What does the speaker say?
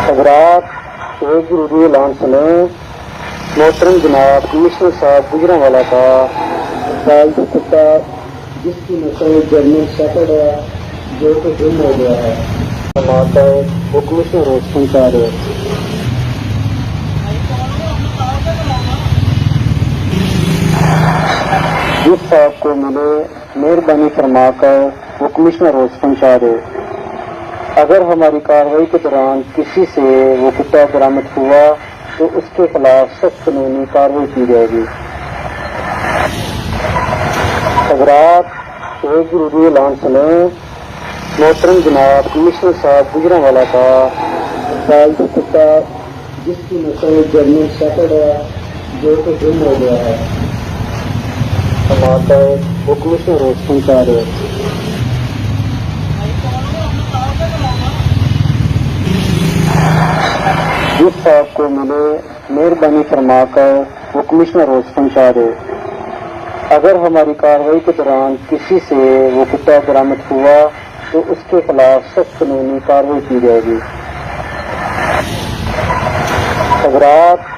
حضرات ایک ضروری اعلان سنیں۔ محترم جناب کمشنر صاحب گجرانوالہ کا پالتو کتا جس کی نسل جرمن شیپرڈ ہے جو کہ گم ہو گیا ہے، سماعت ہے وہ کمشنر روز پہنچا رہے۔ جس صاحب کو ملے مہربانی فرما کر وہ کمشنر روز پہنچا دے۔ اگر ہماری کارروائی کے دوران کسی سے وہ کتا برآمد ہوا تو اس کے خلاف سخت قانونی کارروائی کی جائے گی۔ حضرات ایک ضروری اعلان سنیں۔ محترم جناب کمشنر صاحب گجرانوالہ کا پالتو کتا جس کی نسل جرمن شیپرڈ ہے جو کہ گم ہو گیا ہے، سماعت ہے وہ کمشنر روز پہنچا رہے۔ جس صاحب کو ملے مہربانی فرما کر وہ کمشنر روز پہنچا دے۔ اگر ہماری کارروائی کے دوران کسی سے وہ کتا برآمد ہوا تو اس کے خلاف سخت قانونی کارروائی کی جائے گی۔ حضرات